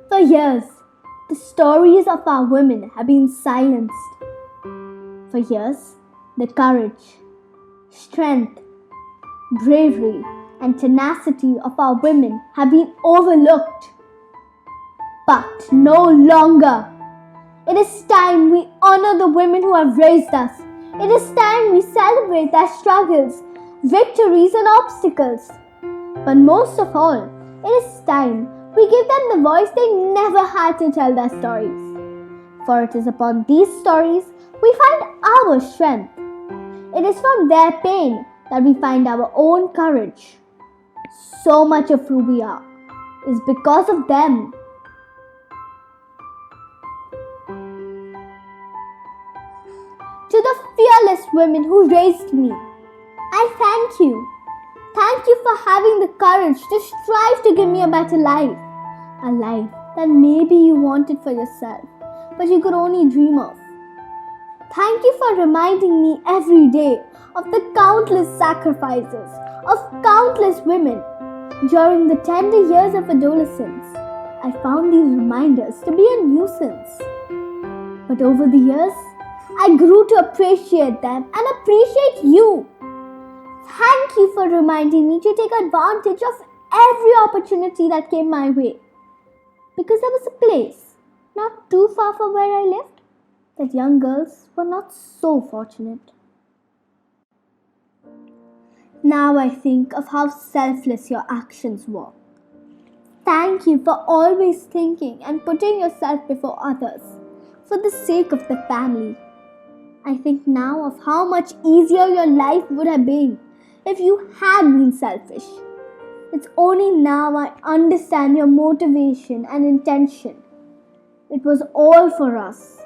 For years, the stories of our women have been silenced. For years, the courage, strength, bravery, and tenacity of our women have been overlooked. But no longer. It is time we honor the women who have raised us. It is time we celebrate their struggles, victories, and obstacles. But most of all, it is time we give them the voice they never had to tell their stories. For it is upon these stories we find our strength. It is from their pain that we find our own courage. So much of who we are is because of them. To the fearless women who raised me, I thank you. Thank you for having the courage to strive to give me a better life. A life that maybe you wanted for yourself, but you could only dream of. Thank you for reminding me every day of the countless sacrifices of countless women. During the tender years of adolescence, I found these reminders to be a nuisance. But over the years, I grew to appreciate them and appreciate you. Thank you for reminding me to take advantage of every opportunity that came my way. Because there was a place, not too far from where I lived, that young girls were not so fortunate. Now I think of how selfless your actions were. Thank you for always thinking and putting yourself before others for the sake of the family. I think now of how much easier your life would have been if you had been selfish. It's only now I understand your motivation and intention. It was all for us.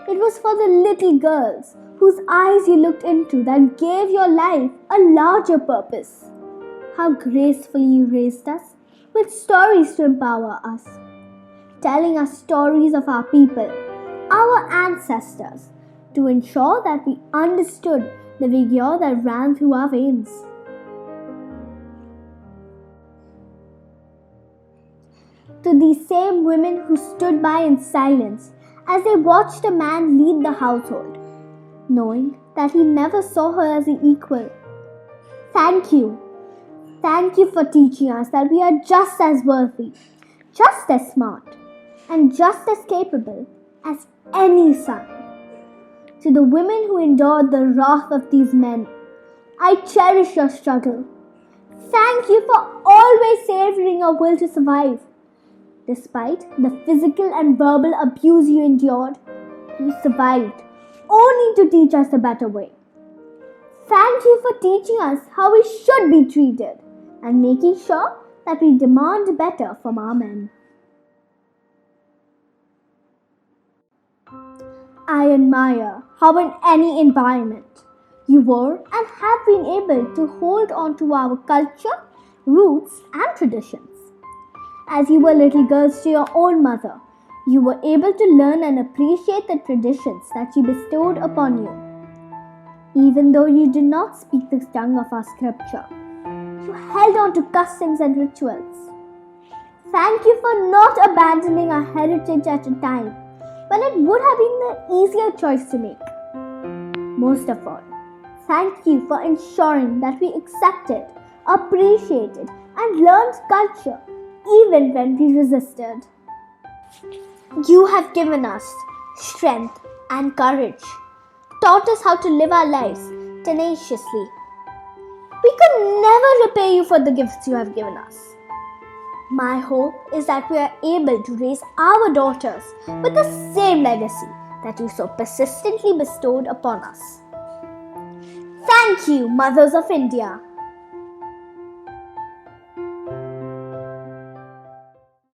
It was for the little girls whose eyes you looked into that gave your life a larger purpose. How gracefully you raised us with stories to empower us, telling us stories of our people, our ancestors, to ensure that we understood the vigor that ran through our veins. To these same women who stood by in silence as they watched a man lead the household, knowing that he never saw her as an equal. Thank you. Thank you for teaching us that we are just as worthy, just as smart, and just as capable as any son. To the women who endured the wrath of these men, I cherish your struggle. Thank you for always savoring your will to survive. Despite the physical and verbal abuse you endured, you survived, only to teach us a better way. Thank you for teaching us how we should be treated and making sure that we demand better from our men. I admire how in any environment you were and have been able to hold on to our culture, roots and traditions. As you were little girls to your own mother, you were able to learn and appreciate the traditions that she bestowed upon you. Even though you did not speak the tongue of our scripture, you held on to customs and rituals. Thank you for not abandoning our heritage at a time when it would have been the easier choice to make. Most of all, thank you for ensuring that we accepted, appreciated, and learned culture even when we resisted. You have given us strength and courage, taught us how to live our lives tenaciously. We could never repay you for the gifts you have given us. My hope is that we are able to raise our daughters with the same legacy that you so persistently bestowed upon us. Thank you, mothers of India.